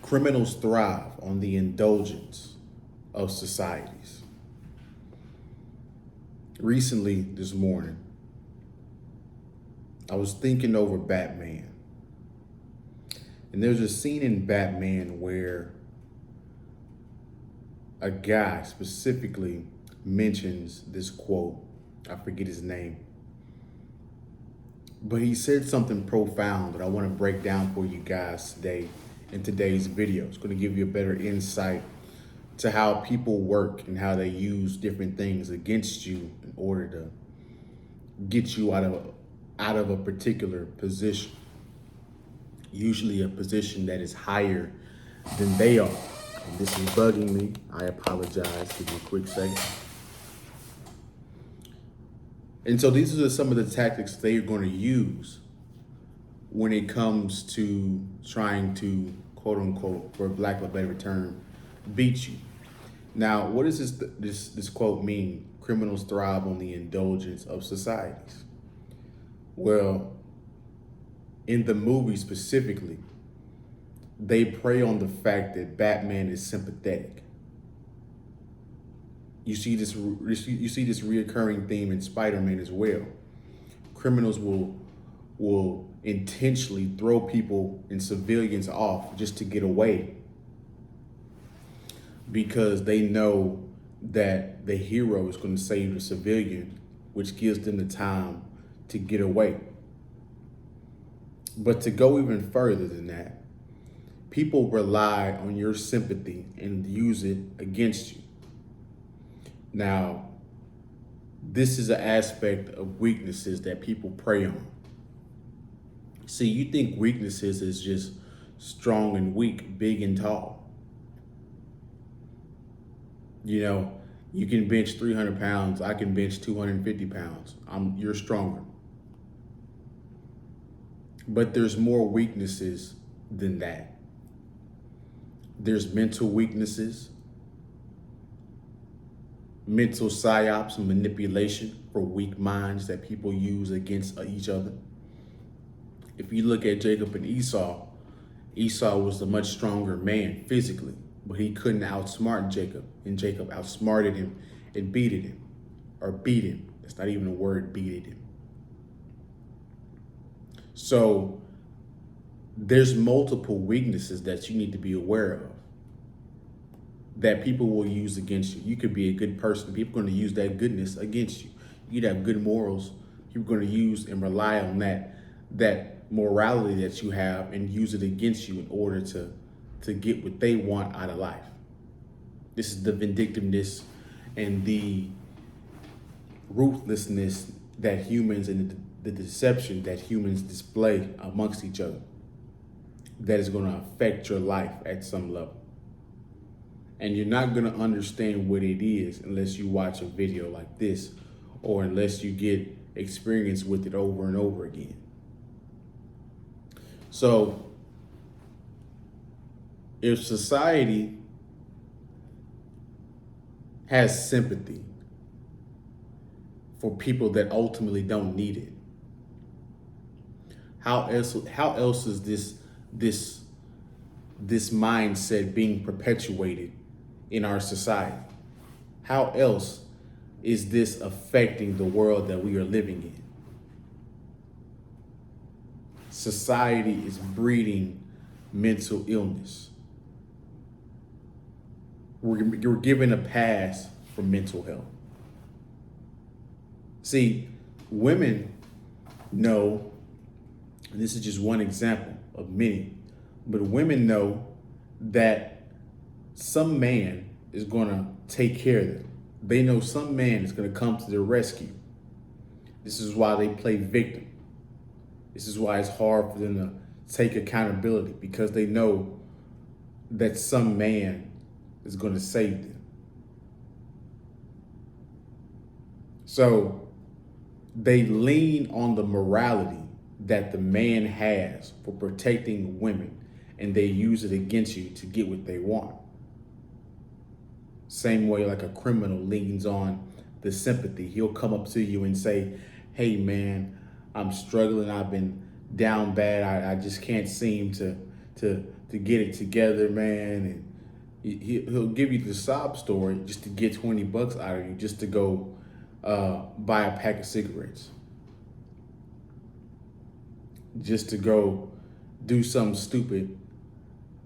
Criminals thrive on the indulgence of societies. Recently, this morning, I was thinking over Batman. And there's a scene in Batman where a guy specifically mentions this quote. I forget his name. But he said something profound that I want to break down for you guys today in today's video. It's going to give you a better insight to how people work and how they use different things against you in order to get you out of a particular position. Usually a position that is higher than they are. And this is bugging me. I apologize. Give me a quick second. And so these are some of the tactics they're going to use when it comes to trying to, quote unquote, for lack of a better term, beat you. Now, what does this quote mean? Criminals thrive on the indulgence of societies. Well, in the movie specifically, they prey on the fact that Batman is sympathetic. You see this reoccurring theme in Spider-Man as well. Criminals will intentionally throw people and civilians off just to get away because they know that the hero is going to save the civilian, which gives them the time to get away. But to go even further than that, people rely on your sympathy and use it against you. Now, this is an aspect of weaknesses that people prey on. See, you think weaknesses is just strong and weak, big and tall. You know, you can bench 300 pounds. I can bench 250 pounds. You're stronger. But there's more weaknesses than that. There's mental weaknesses, mental psyops and manipulation for weak minds that people use against each other. If you look at Jacob and Esau, Esau was a much stronger man physically, but he couldn't outsmart Jacob, and Jacob outsmarted him and beat him. That's not even a word, beated him. So there's multiple weaknesses that you need to be aware of that people will use against you. You could be a good person. People are going to use that goodness against you. You'd have good morals. You're going to use and rely on that morality that you have and use it against you in order to get what they want out of life. This is the vindictiveness and the ruthlessness that humans and the deception that humans display amongst each other that is going to affect your life at some level. And you're not going to understand what it is unless you watch a video like this or unless you get experience with it over and over again. So if society has sympathy for people that ultimately don't need it, how else is this mindset being perpetuated in our society? How else is this affecting the world that we are living in? Society is breeding mental illness. We're given a pass for mental health. See, women know, and this is just one example of many, but women know that some man is going to take care of them. They know some man is going to come to their rescue. This is why they play victim. This is why it's hard for them to take accountability, because they know that some man is going to save them. So they lean on the morality that the man has for protecting women, and they use it against you to get what they want. Same way like a criminal leans on the sympathy. He'll come up to you and say, hey man, I'm struggling. I've been down bad. I just can't seem to to get it together, man, and he'll give you the sob story just to get $20 out of you, just to go buy a pack of cigarettes, just to go do something stupid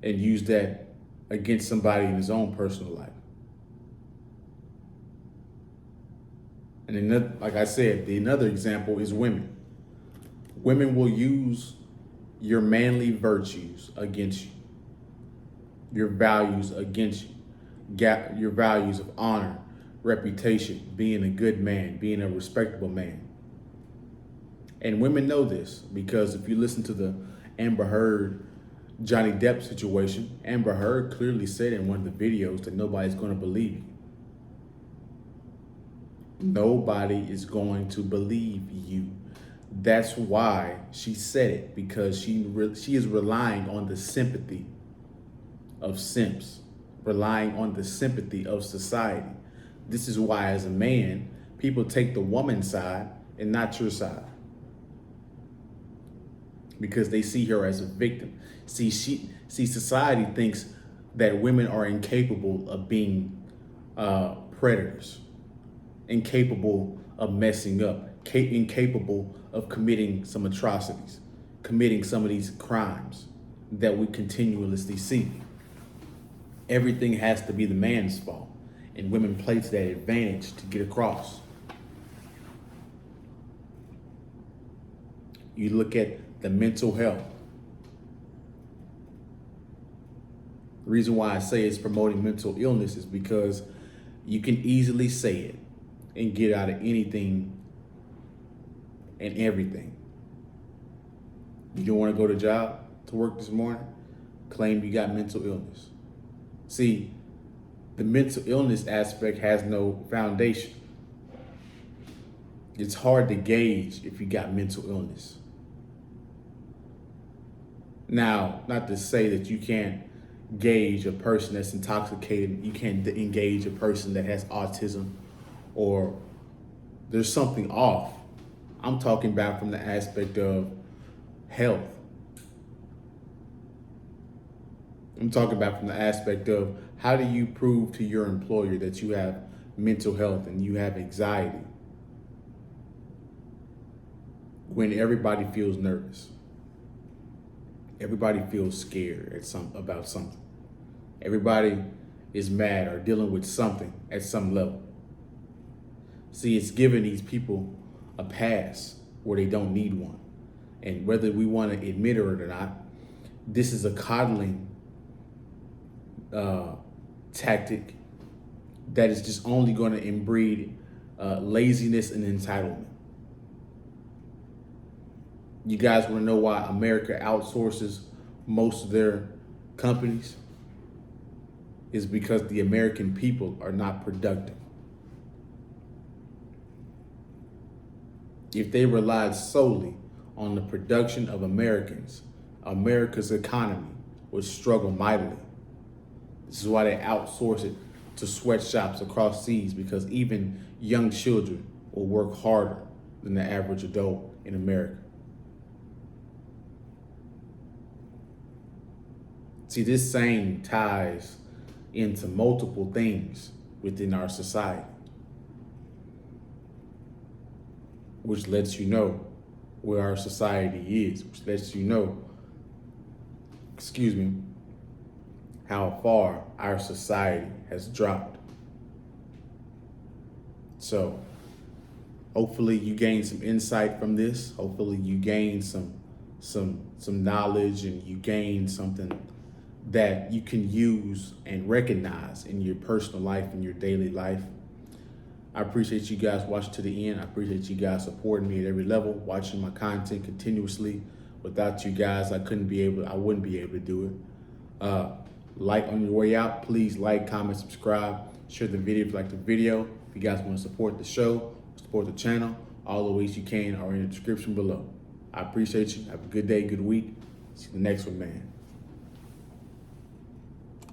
and use that against somebody in his own personal life. And another, like I said, another example is women. Women will use your manly virtues against you, your values against you, your values of honor, reputation, being a good man, being a respectable man. And women know this because if you listen to the Amber Heard Johnny Depp situation, Amber Heard clearly said in one of the videos that nobody's going to believe you. Nobody is going to believe you. That's why she said it, because she is relying on the sympathy of simps, relying on the sympathy of society. This is why, as a man, people take the woman's side and not your side, because they see her as a victim. See, society thinks that women are incapable of being predators, incapable of messing up, incapable of committing some atrocities, committing some of these crimes that we continuously see. Everything has to be the man's fault, and women play to that advantage to get across. You look at the mental health. The reason why I say it's promoting mental illness is because you can easily say it and get out of anything and everything. You don't want to go to work this morning, claim you got mental illness. See, the mental illness aspect has no foundation. It's hard to gauge if you got mental illness. Now, not to say that you can't gauge a person that's intoxicated, you can't engage a person that has autism, or there's something off. I'm talking about from the aspect of health. I'm talking about from the aspect of how do you prove to your employer that you have mental health and you have anxiety when everybody feels nervous? Everybody feels scared about something. Everybody is mad or dealing with something at some level. See, it's giving these people a pass where they don't need one. And whether we want to admit it or not, this is a coddling tactic that is just only going to inbreed laziness and entitlement. You guys want to know why America outsources most of their companies? Is because the American people are not productive. If they relied solely on the production of Americans, America's economy would struggle mightily. This is why they outsource it to sweatshops across seas, because even young children will work harder than the average adult in America. See, this saying ties into multiple things within our society, which lets you know where our society is, which lets you know, how far our society has dropped. So hopefully you gain some insight from this. Hopefully you gain some knowledge, and you gain something that you can use and recognize in your personal life, in your daily life. I appreciate you guys watching to the end. I appreciate you guys supporting me at every level, watching my content continuously. Without you guys, I wouldn't be able to do it. Like on your way out, please like, comment, subscribe, share the video if you like the video. If you guys want to support the show, support the channel, all the ways you can are in the description below. I appreciate you. Have a good day, good week. See you in the next one, man.